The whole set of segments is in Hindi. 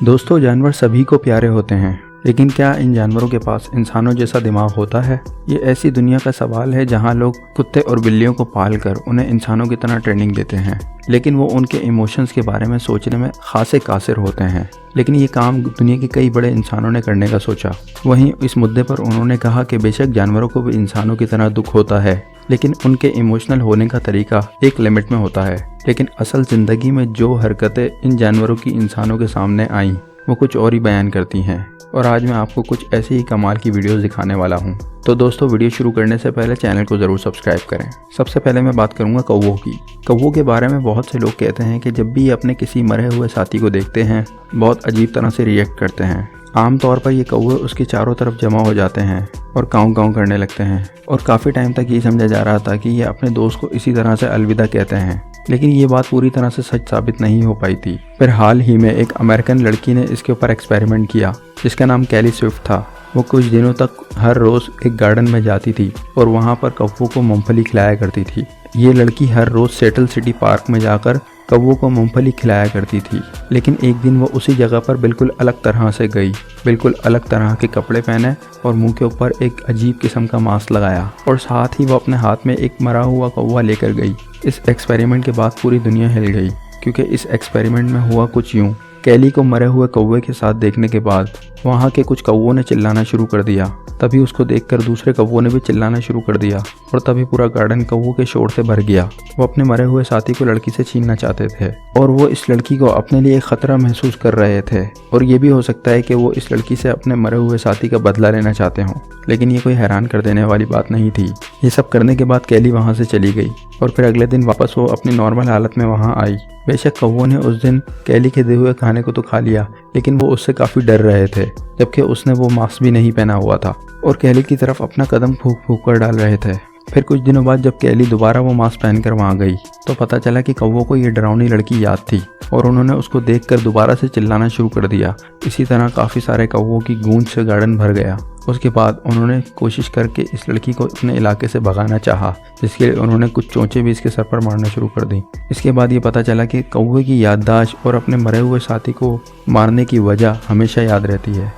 दोस्तों, जानवर सभी को प्यारे होते हैं, लेकिन क्या इन जानवरों के पास इंसानों जैसा दिमाग होता है? ये ऐसी दुनिया का सवाल है जहां लोग कुत्ते और बिल्लियों को पाल कर उन्हें इंसानों की तरह ट्रेनिंग देते हैं, लेकिन वो उनके इमोशंस के बारे में सोचने में खासे कासिर होते हैं। लेकिन ये काम दुनिया के कई बड़े इंसानों ने करने का सोचा। वहीं इस मुद्दे पर उन्होंने कहा कि बेशक जानवरों को भी इंसानों की तरह दुख होता है, लेकिन उनके इमोशनल होने का तरीका एक लिमिट में होता है। लेकिन असल जिंदगी में जो हरकतें इन जानवरों की इंसानों के सामने आईं, वो कुछ और ही बयान करती हैं। और आज मैं आपको कुछ ऐसी ही कमाल की वीडियोस दिखाने वाला हूँ। तो दोस्तों, वीडियो शुरू करने से पहले चैनल को ज़रूर सब्सक्राइब करें। सबसे पहले मैं बात करूँगा कौवों की। कौवों के बारे में बहुत से लोग कहते हैं कि जब भी ये अपने किसी मरे हुए साथी को देखते हैं, बहुत अजीब तरह से रिएक्ट करते हैं। आमतौर पर ये कौवे उसके चारों तरफ जमा हो जाते हैं और काँव काँव करने लगते हैं। और काफ़ी टाइम तक ये समझा जा रहा था कि ये अपने दोस्त को इसी तरह से अलविदा कहते हैं, लेकिन ये बात पूरी तरह से सच साबित नहीं हो पाई थी। फिर हाल ही में एक अमेरिकन लड़की ने इसके ऊपर एक्सपेरिमेंट किया, जिसका नाम कैली स्विफ्ट था। वो कुछ दिनों तक हर रोज़ एक गार्डन में जाती थी और वहाँ पर कौवों को मूंगफली खिलाया करती थी। ये लड़की हर रोज़ सेटल सिटी पार्क में जाकर कौवों को मूंगफली खिलाया करती थी। लेकिन एक दिन वो उसी जगह पर बिल्कुल अलग तरह से गई, बिल्कुल अलग तरह के कपड़े पहने और मुंह के ऊपर एक अजीब किस्म का मास्क लगाया, और साथ ही वो अपने हाथ में एक मरा हुआ कौवा लेकर गई। इस एक्सपेरिमेंट के बाद पूरी दुनिया हिल गई, क्योंकि इस एक्सपेरिमेंट में हुआ कुछ यूँ। कैली को मरे हुए कौवे के साथ देखने के बाद वहाँ के कुछ कौवों ने चिल्लाना शुरू कर दिया। तभी उसको देखकर दूसरे कौवों ने भी चिल्लाना शुरू कर दिया और तभी पूरा गार्डन कौवों के शोर से भर गया। वो अपने मरे हुए साथी को लड़की से छीनना चाहते थे और वो इस लड़की को अपने लिए खतरा महसूस कर रहे थे। और ये भी हो सकता है कि वो इस लड़की से अपने मरे हुए साथी का बदला लेना चाहते हों, लेकिन ये कोई हैरान कर देने वाली बात नहीं थी। ये सब करने के बाद कैली वहाँ से चली गई और फिर अगले दिन वापस वो अपनी नॉर्मल हालत में वहाँ आई। बेशक कौवों ने उस दिन कैली के दिए हुए खाने को तो खा लिया, लेकिन वो उससे काफ़ी डर रहे थे, जबकि उसने वो मास्क भी नहीं पहना हुआ था और कैली की तरफ अपना कदम फूंक फूंक कर डाल रहे थे। फिर कुछ दिनों बाद जब कैली दोबारा वो मास्क पहनकर वहाँ गई, तो पता चला कि कौवों को ये डरावनी लड़की याद थी और उन्होंने उसको देखकर दोबारा से चिल्लाना शुरू कर दिया। इसी तरह काफ़ी सारे कौवों की गूंज से गार्डन भर गया। उसके बाद उन्होंने कोशिश करके इस लड़की को अपने इलाके से भगाना चाहा, जिसके लिए उन्होंने कुछ चोंचे भी इसके सर पर मारना शुरू कर दी। इसके बाद ये पता चला कि कौवे की याददाश्त और अपने मरे हुए साथी को मारने की वजह हमेशा याद रहती है।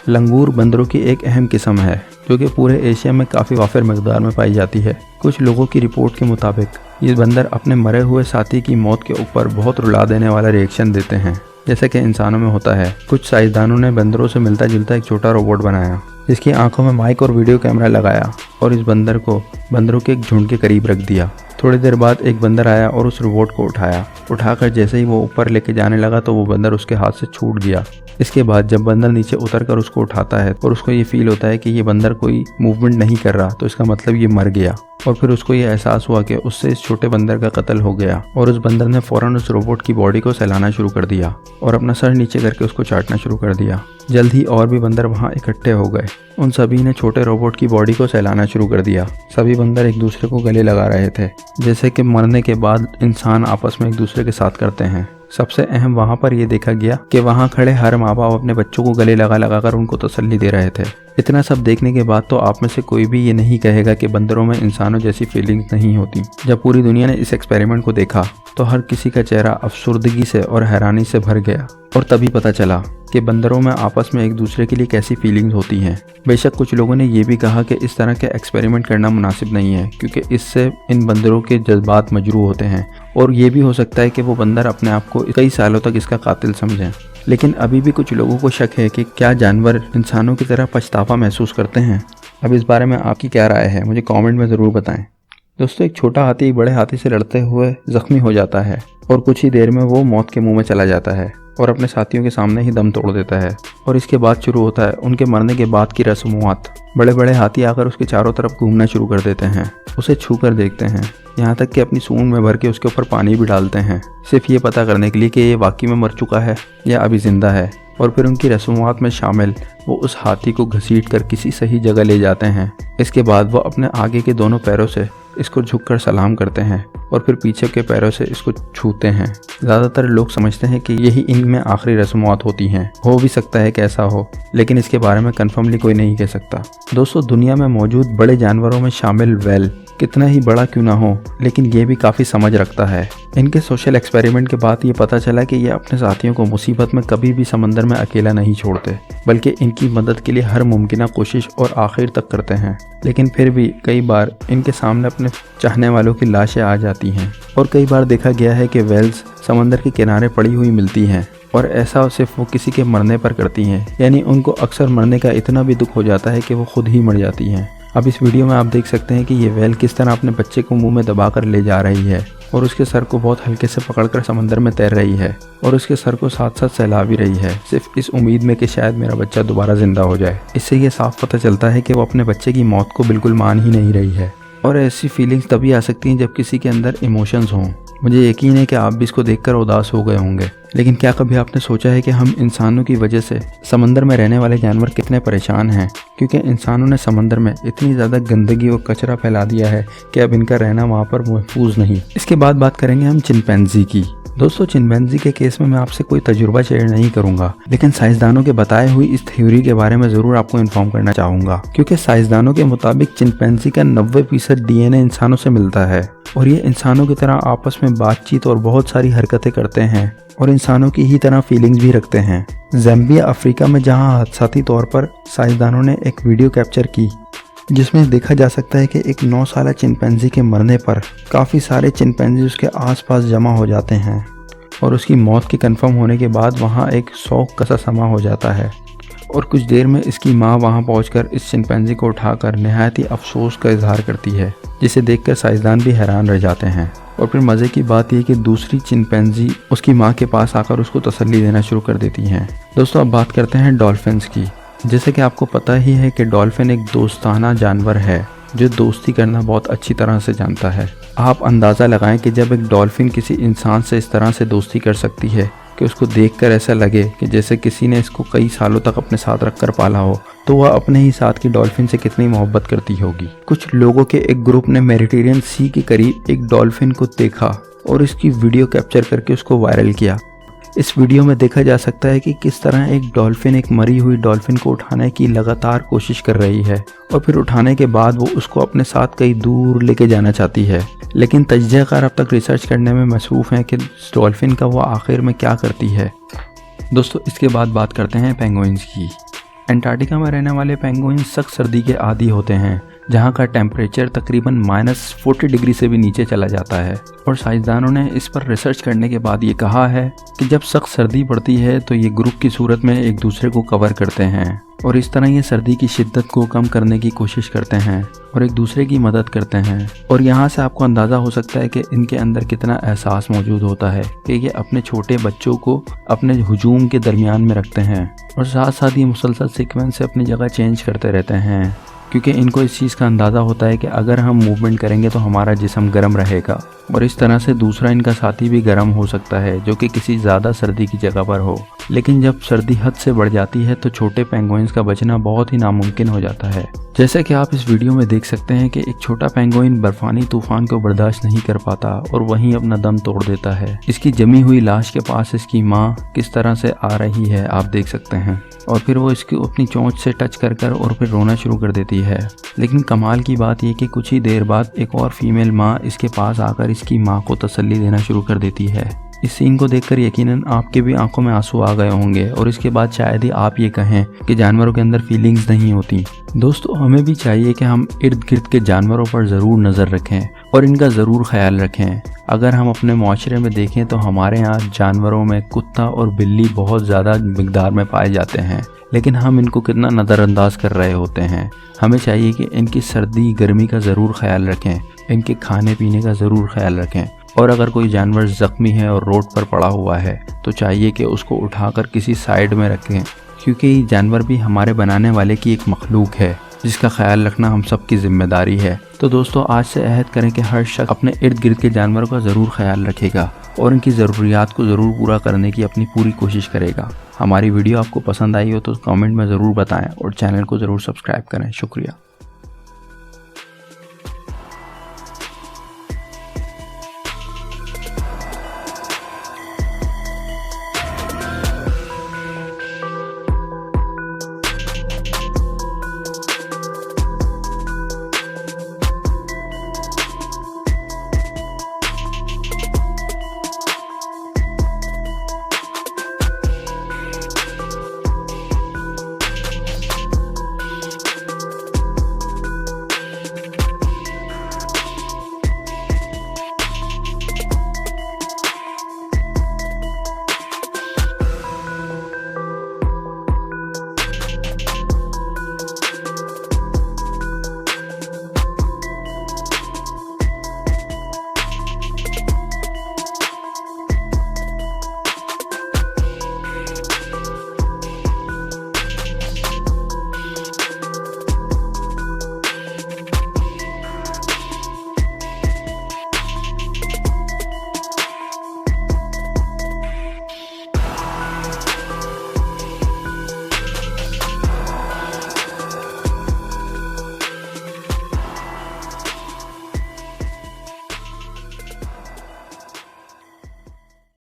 लंगूर बंदरों की एक अहम किस्म है, जो कि पूरे एशिया में काफ़ी वाफिर मकदार में पाई जाती है। कुछ लोगों की रिपोर्ट के मुताबिक ये बंदर अपने मरे हुए साथी की मौत के ऊपर बहुत रुला देने वाला रिएक्शन देते हैं, जैसे कि इंसानों में होता है। कुछ साइंसदानों ने बंदरों से मिलता जुलता एक छोटा रोबोट बनाया, जिसकी आंखों में माइक और वीडियो कैमरा लगाया और इस बंदर को बंदरों के एक झुंड के करीब रख दिया। थोड़ी देर बाद एक बंदर आया और उस रोबोट को उठाकर जैसे ही वो ऊपर लेके जाने लगा तो वो बंदर उसके हाथ से छूट गया। इसके बाद जब बंदर नीचे उतरकर उसको उठाता है और उसको ये फील होता है कि ये बंदर कोई मूवमेंट नहीं कर रहा, तो इसका मतलब ये मर गया। और फिर उसको ये एहसास हुआ कि उससे इस छोटे बंदर का कत्ल हो गया और उस बंदर ने फौरन उस रोबोट की बॉडी को सहलाना शुरू कर दिया और अपना सर नीचे करके उसको चाटना शुरू कर दिया। जल्द ही और भी बंदर वहाँ इकट्ठे हो गए। उन सभी ने छोटे रोबोट की बॉडी को सहलाना शुरू कर दिया। सभी बंदर एक दूसरे को गले लगा रहे थे, जैसे कि मरने के बाद इंसान आपस में एक दूसरे के साथ करते हैं। सबसे अहम वहाँ पर यह देखा गया कि वहाँ खड़े हर माँ बाप अपने बच्चों को गले लगा कर उनको तसल्ली दे रहे थे। इतना सब देखने के बाद तो आप में से कोई भी ये नहीं कहेगा कि बंदरों में इंसानों जैसी फीलिंग्स नहीं होती। जब पूरी दुनिया ने इस एक्सपेरिमेंट को देखा तो हर किसी का चेहरा अफसुर्दगी से और हैरानी से भर गया और तभी पता चला कि बंदरों में आपस में एक दूसरे के लिए कैसी फीलिंग्स होती हैं। बेशक कुछ लोगों ने यह भी कहा कि इस तरह के एक्सपेरिमेंट करना मुनासिब नहीं है, क्योंकि इससे इन बंदरों के जज्बात मजरू होते हैं और ये भी हो सकता है कि वो बंदर अपने आप को कई सालों तक इसका कातिल समझें। लेकिन अभी भी कुछ लोगों को शक है कि क्या जानवर इंसानों की तरह पछतावा महसूस करते हैं। अब इस बारे में आपकी क्या राय है, मुझे कमेंट में ज़रूर बताएं। दोस्तों, एक छोटा हाथी एक बड़े हाथी से लड़ते हुए जख्मी हो जाता है और कुछ ही देर में वो मौत के मुंह में चला जाता है और अपने साथियों के सामने ही दम तोड़ देता है। और इसके बाद शुरू होता है उनके मरने के बाद की रस्मों। बड़े बड़े हाथी आकर उसके चारों तरफ घूमना शुरू कर देते हैं, उसे छू कर देखते हैं, यहाँ तक कि अपनी सूंड में भर के उसके ऊपर पानी भी डालते हैं, सिर्फ ये पता करने के लिए कि ये वाकई में मर चुका है या अभी जिंदा है। और फिर उनकी रस्मों में शामिल वो उस हाथी को घसीट कर किसी सही जगह ले जाते हैं। इसके बाद वो अपने आगे के दोनों पैरों से इसको झुककर सलाम करते हैं और फिर पीछे के पैरों से इसको छूते हैं। ज़्यादातर लोग समझते हैं कि यही इनमें आखिरी रस्मात होती हैं। हो भी सकता है कि ऐसा हो, लेकिन इसके बारे में कन्फर्मली कोई नहीं कह सकता। दोस्तों, दुनिया में मौजूद बड़े जानवरों में शामिल व्हेल, कितना ही बड़ा क्यों ना हो, लेकिन ये भी काफ़ी समझ रखता है। इनके सोशल एक्सपेरिमेंट के बाद ये पता चला कि ये अपने साथियों को मुसीबत में कभी भी समंदर में अकेला नहीं छोड़ते, बल्कि इनकी मदद के लिए हर मुमकिन कोशिश और आखिर तक करते हैं। लेकिन फिर भी कई बार इनके सामने अपने चाहने वालों की लाशें आ जाती हैं, और कई बार देखा गया है कि वेल्स समंदर के किनारे पड़ी हुई मिलती हैं, और ऐसा सिर्फ वो किसी के मरने पर करती हैं। यानी उनको अक्सर मरने का इतना भी दुख हो जाता है कि वो खुद ही मर जाती हैं। अब इस वीडियो में आप देख सकते हैं कि ये वेल किस तरह अपने बच्चे को मुंह में दबाकर ले जा रही है, और उसके सर को बहुत हल्के से पकड़कर समंदर में तैर रही है, और उसके सर को साथ साथ सहला भी रही है, सिर्फ इस उम्मीद में कि शायद मेरा बच्चा दोबारा जिंदा हो जाए। इससे ये साफ पता चलता है कि वो अपने बच्चे की मौत को बिल्कुल मान ही नहीं रही है। और ऐसी फीलिंग्स तभी आ सकती हैं जब किसी के अंदर इमोशंस हों। मुझे यकीन है कि आप भी इसको देखकर उदास हो गए होंगे, लेकिन क्या कभी आपने सोचा है कि हम इंसानों की वजह से समंदर में रहने वाले जानवर कितने परेशान हैं? क्योंकि इंसानों ने समंदर में इतनी ज़्यादा गंदगी और कचरा फैला दिया है कि अब इनका रहना वहाँ पर महफूज नहीं। इसके बाद बात करेंगे हम चिंपैंजी की। दोस्तों, चिंपैंजी के केस में मैं आपसे कोई तजुर्बा शेयर नहीं करूंगा, लेकिन साइंसदानों के बताए हुई इस थ्योरी के बारे में ज़रूर आपको इन्फॉर्म करना चाहूँगा। क्योंकि साइंसदानों के मुताबिक चिंपैंजी का 90% DNA इंसानों से मिलता है, और ये इंसानों की तरह आपस में बातचीत और बहुत सारी हरकतें करते हैं, और इंसानों की ही तरह फीलिंग्स भी रखते हैं। ज़ाम्बिया अफ्रीका में जहाँ हादसाती तौर पर साइंसदानों ने एक वीडियो कैप्चर की, जिसमें देखा जा सकता है कि एक 9 साला चिंपैंजी के मरने पर काफ़ी सारे चिंपैंजी उसके आसपास जमा हो जाते हैं, और उसकी मौत के कंफर्म होने के बाद वहाँ एक शौक का सा समा हो जाता है। और कुछ देर में इसकी माँ वहाँ पहुँचकर इस चिंपैंजी को उठाकर नहायत ही अफसोस का इजहार करती है, जिसे देखकर साइंसदान भी हैरान रह जाते हैं। और फिर मज़े की बात यह कि दूसरी चिंपैंजी उसकी माँ के पास आकर उसको तसल्ली देना शुरू कर देती हैं। दोस्तों, अब बात करते हैं डॉल्फिन्स की। जैसे कि आपको पता ही है कि डॉल्फिन एक दोस्ताना जानवर है जो दोस्ती करना बहुत अच्छी तरह से जानता है। आप अंदाज़ा लगाएं कि जब एक डॉल्फिन किसी इंसान से इस तरह से दोस्ती कर सकती है कि उसको देखकर ऐसा लगे कि जैसे किसी ने इसको कई सालों तक अपने साथ रखकर पाला हो, तो वह अपने ही साथ की डॉल्फिन से कितनी मोहब्बत करती होगी। कुछ लोगों के एक ग्रुप ने मेडिटेरियन सी के करीब एक डॉल्फिन को देखा और इसकी वीडियो कैप्चर करके उसको वायरल किया। इस वीडियो में देखा जा सकता है कि किस तरह एक डॉल्फिन एक मरी हुई डॉल्फिन को उठाने की लगातार कोशिश कर रही है, और फिर उठाने के बाद वो उसको अपने साथ कहीं दूर लेके जाना चाहती है। लेकिन तज्ज़ियाकार अब तक रिसर्च करने में मसरूफ़ हैं कि डॉल्फिन का वो आखिर में क्या करती है। दोस्तों, इसके बाद बात करते हैं पेंगुइन्स की। अंटार्कटिका में रहने वाले पेंगुइन्स सख्त सर्दी के आदी होते हैं, जहाँ का टेम्परेचर तकरीबन -40 डिग्री से भी नीचे चला जाता है। और साइंसदानों ने इस पर रिसर्च करने के बाद ये कहा है कि जब सख्त सर्दी पड़ती है तो ये ग्रुप की सूरत में एक दूसरे को कवर करते हैं, और इस तरह ये सर्दी की शिद्दत को कम करने की कोशिश करते हैं और एक दूसरे की मदद करते हैं। और यहाँ से आपको अंदाज़ा हो सकता है कि इनके अंदर कितना एहसास मौजूद होता है कि ये अपने छोटे बच्चों को अपने हुजूम के दरमियान में रखते हैं, और साथ साथ ये मुसलसल सीक्वेंस से अपनी जगह चेंज करते रहते हैं, क्योंकि इनको इस चीज़ का अंदाज़ा होता है कि अगर हम मूवमेंट करेंगे तो हमारा जिस्म गर्म रहेगा, और इस तरह से दूसरा इनका साथी भी गर्म हो सकता है जो कि किसी ज़्यादा सर्दी की जगह पर हो। लेकिन जब सर्दी हद से बढ़ जाती है तो छोटे पेंगुइन्स का बचना बहुत ही नामुमकिन हो जाता है। जैसे कि आप इस वीडियो में देख सकते हैं कि एक छोटा पेंगुइन बर्फानी तूफान को बर्दाश्त नहीं कर पाता और वहीं अपना दम तोड़ देता है। इसकी जमी हुई लाश के पास इसकी माँ किस तरह से आ रही है आप देख सकते हैं, और फिर वो इसकी अपनी चोंच से टच कर और फिर रोना शुरू कर देती है। लेकिन कमाल की बात यह कि कुछ ही देर बाद एक और फीमेल माँ इसके पास आकर इसकी माँ को तसल्ली देना शुरू कर देती है। इस सीन को देखकर यकीनन आपके भी आंखों में आंसू आ गए होंगे, और इसके बाद शायद ही आप ये कहें कि जानवरों के अंदर फीलिंग्स नहीं होती। दोस्तों, हमें भी चाहिए कि हम इर्द गिर्द के जानवरों पर ज़रूर नज़र रखें और इनका ज़रूर ख्याल रखें। अगर हम अपने माशरे में देखें तो हमारे यहाँ जानवरों में कुत्ता और बिल्ली बहुत ज़्यादा मिकदार में पाए जाते हैं, लेकिन हम इनको कितना नज़रअंदाज कर रहे होते हैं। हमें चाहिए कि इनकी सर्दी गर्मी का ज़रूर ख्याल रखें, इनके खाने पीने का ज़रूर ख्याल रखें, और अगर कोई जानवर ज़ख्मी है और रोड पर पड़ा हुआ है तो चाहिए कि उसको उठाकर किसी साइड में रखें, क्योंकि ये जानवर भी हमारे बनाने वाले की एक मखलूक है जिसका ख्याल रखना हम सब की जिम्मेदारी है। तो दोस्तों, आज से अहद करें कि हर शख्स अपने इर्द गिर्द के जानवरों का ज़रूर ख्याल रखेगा और इनकी ज़रूरियात को ज़रूर पूरा करने की अपनी पूरी कोशिश करेगा। हमारी वीडियो आपको पसंद आई हो तो कमेंट में ज़रूर बताएं और चैनल को ज़रूर सब्सक्राइब करें। शुक्रिया।